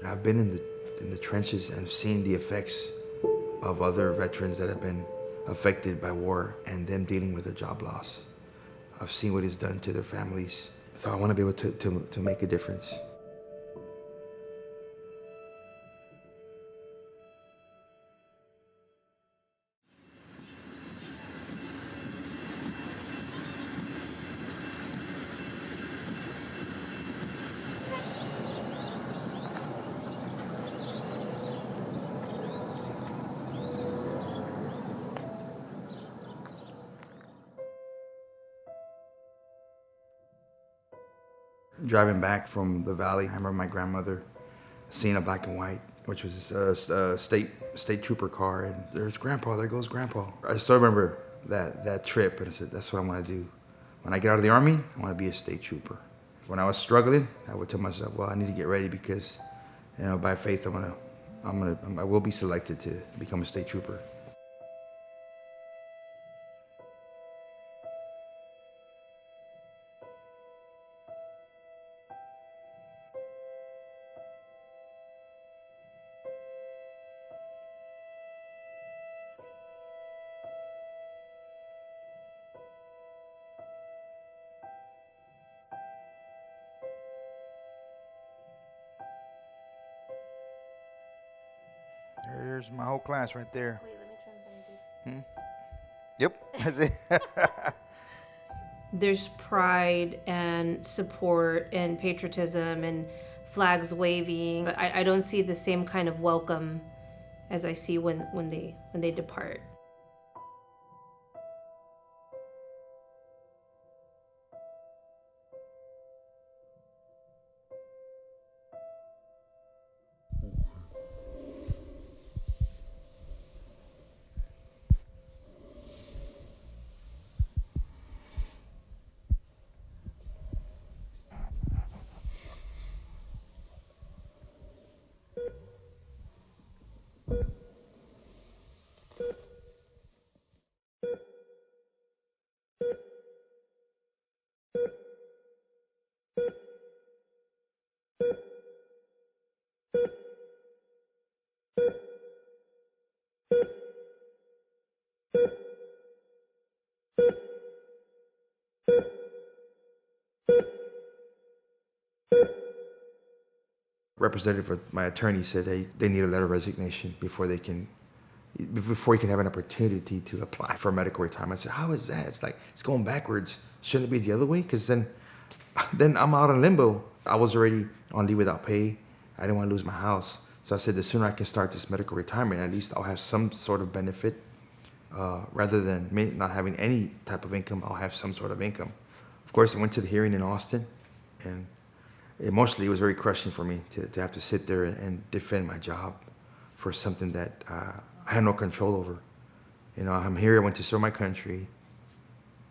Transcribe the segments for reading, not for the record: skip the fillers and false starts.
I've been in the trenches and seen the effects of other veterans that have been affected by war and them dealing with their job loss. I've seen what it's done to their families. So I want to be able to make a difference. Driving back from the valley, I remember my grandmother seeing a black and white, which was a state trooper car, and there's Grandpa, there goes Grandpa. I still remember that trip, and I said, that's what I want to do. When I get out of the Army, I want to be a state trooper. When I was struggling, I would tell myself, well, I need to get ready because, by faith, I will be selected to become a state trooper. There's my whole class right there. Wait, let me try and find you. Yep, that's it. There's pride and support and patriotism and flags waving, but I don't see the same kind of welcome as I see when they depart. Representative of my attorney said they need a letter of resignation before you can have an opportunity to apply for medical retirement. I said, how is that? It's like, it's going backwards. Shouldn't it be the other way? Because then I'm out in limbo. I was already on leave without pay. I didn't want to lose my house. So I said, the sooner I can start this medical retirement, at least I'll have some sort of benefit. Rather than me not having any type of income, I'll have some sort of income. Of course, I went to the hearing in Austin, and emotionally, it was very crushing for me to have to sit there and defend my job for something that I had no control over. I'm here, I went to serve my country.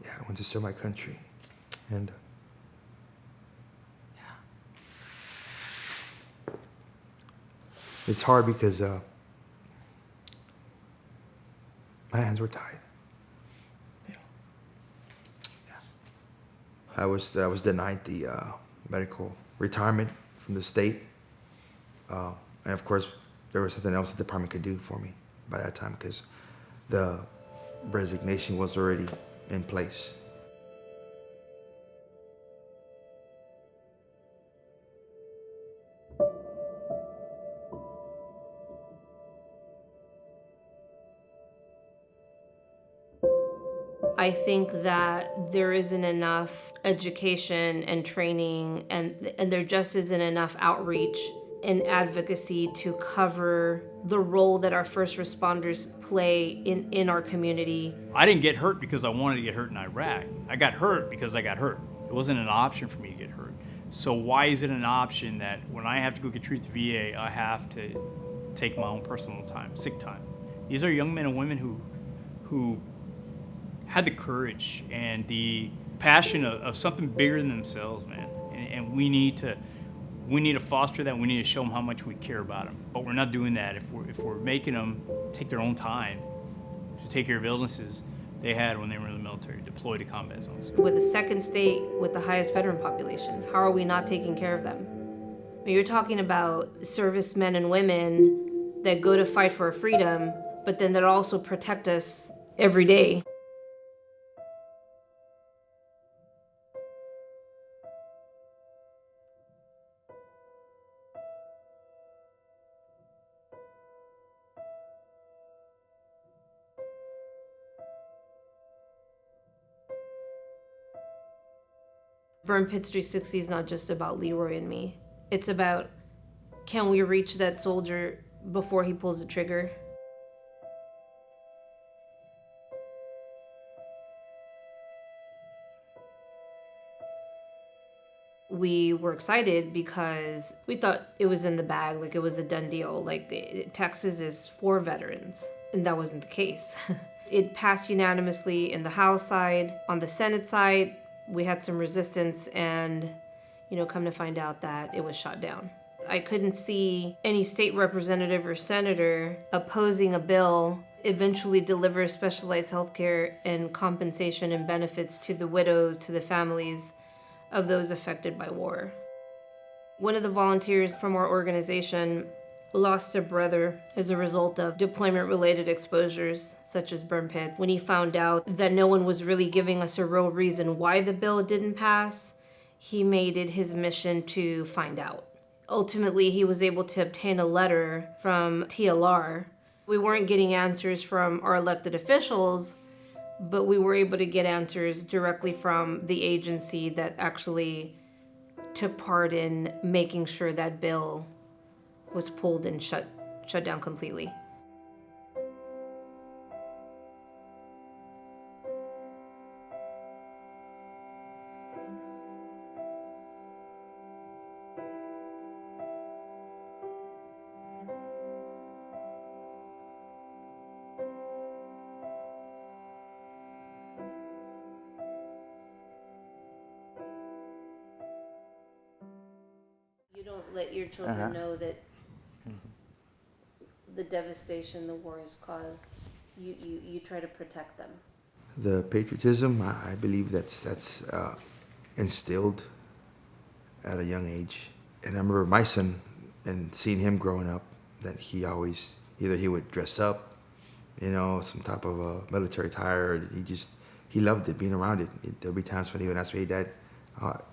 Yeah, I went to serve my country. And it's hard because my hands were tied. I was denied the medical retirement from the state. And of course, there was something else the department could do for me by that time because the resignation was already in place. I think that there isn't enough education and training and there just isn't enough outreach and advocacy to cover the role that our first responders play in our community. I didn't get hurt because I wanted to get hurt in Iraq. I got hurt because I got hurt. It wasn't an option for me to get hurt. So why is it an option that when I have to go get treated at the VA, I have to take my own personal time, sick time? These are young men and women who had the courage and the passion of something bigger than themselves, man. And we need to foster that. We need to show them how much we care about them. But we're not doing that if we're making them take their own time to take care of illnesses they had when they were in the military, deployed to combat zones. With the second state with the highest veteran population, how are we not taking care of them? You're talking about servicemen and women that go to fight for our freedom, but then that also protect us every day. Burn Pits 360 is not just about Leroy and me. It's about, can we reach that soldier before he pulls the trigger? We were excited because we thought it was in the bag, like it was a done deal. Texas is for veterans, and that wasn't the case. It passed unanimously in the House side. On the Senate side, we had some resistance, and come to find out that it was shot down. I couldn't see any state representative or senator opposing a bill eventually deliver specialized health care and compensation and benefits to the widows, to the families of those affected by war. One of the volunteers from our organization lost a brother as a result of deployment-related exposures, such as burn pits. When he found out that no one was really giving us a real reason why the bill didn't pass, he made it his mission to find out. Ultimately, he was able to obtain a letter from TLR. We weren't getting answers from our elected officials, but we were able to get answers directly from the agency that actually took part in making sure that bill was pulled and shut down completely. You don't let your children know that the devastation the war has caused. You try to protect them. The patriotism, I believe that's instilled at a young age. And I remember my son, and seeing him growing up, that he always, either he would dress up, some type of a military attire, or he loved it, being around it. There'll be times when he would ask me, "Hey, Dad,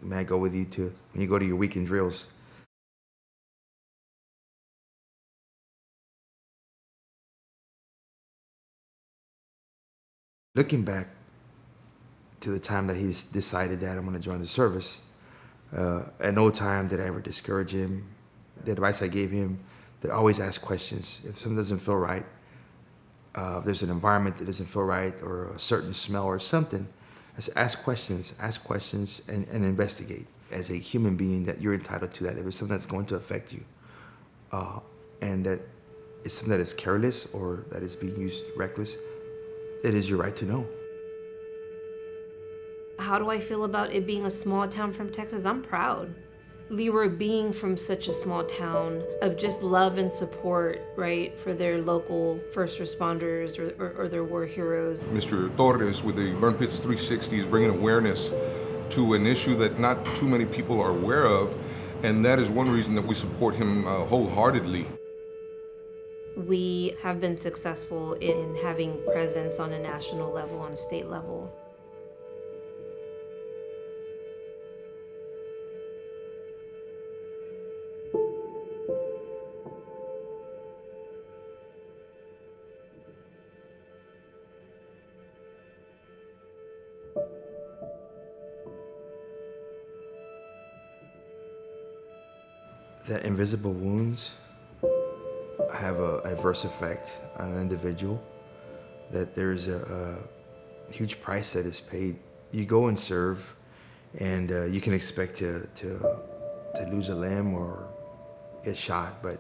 may I go with you when you go to your weekend drills?" Looking back to the time that he decided that I'm going to join the service, at no time did I ever discourage him. The advice I gave him, that always ask questions. If something doesn't feel right, if there's an environment that doesn't feel right, or a certain smell or something, I said, ask questions, and investigate. As a human being, that you're entitled to that. If it's something that's going to affect you, and that is something that is careless or that is being used reckless, it is your right to know. How do I feel about it being a small town from Texas? I'm proud. Leroy being from such a small town, of just love and support, right, for their local first responders or their war heroes. Mr. Torres with the Burn Pits 360 is bringing awareness to an issue that not too many people are aware of, and that is one reason that we support him wholeheartedly. We have been successful in having presence on a national level, on a state level. That invisible wounds have an adverse effect on an individual, that there's a huge price that is paid. You go and serve, and you can expect to lose a limb or get shot, but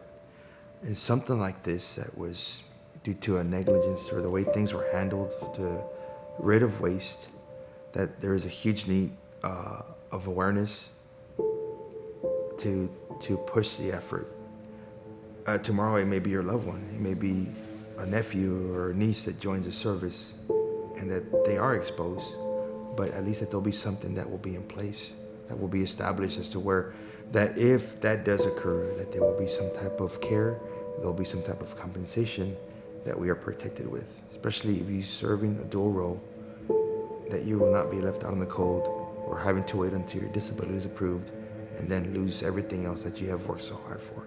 in something like this that was due to a negligence or the way things were handled, to rid of waste, that there is a huge need of awareness to push the effort. Tomorrow it may be your loved one, it may be a nephew or a niece that joins the service, and that they are exposed, but at least that there'll be something that will be in place, that will be established as to where that if that does occur, that there will be some type of care, there will be some type of compensation that we are protected with, especially if you're serving a dual role, that you will not be left out in the cold or having to wait until your disability is approved and then lose everything else that you have worked so hard for.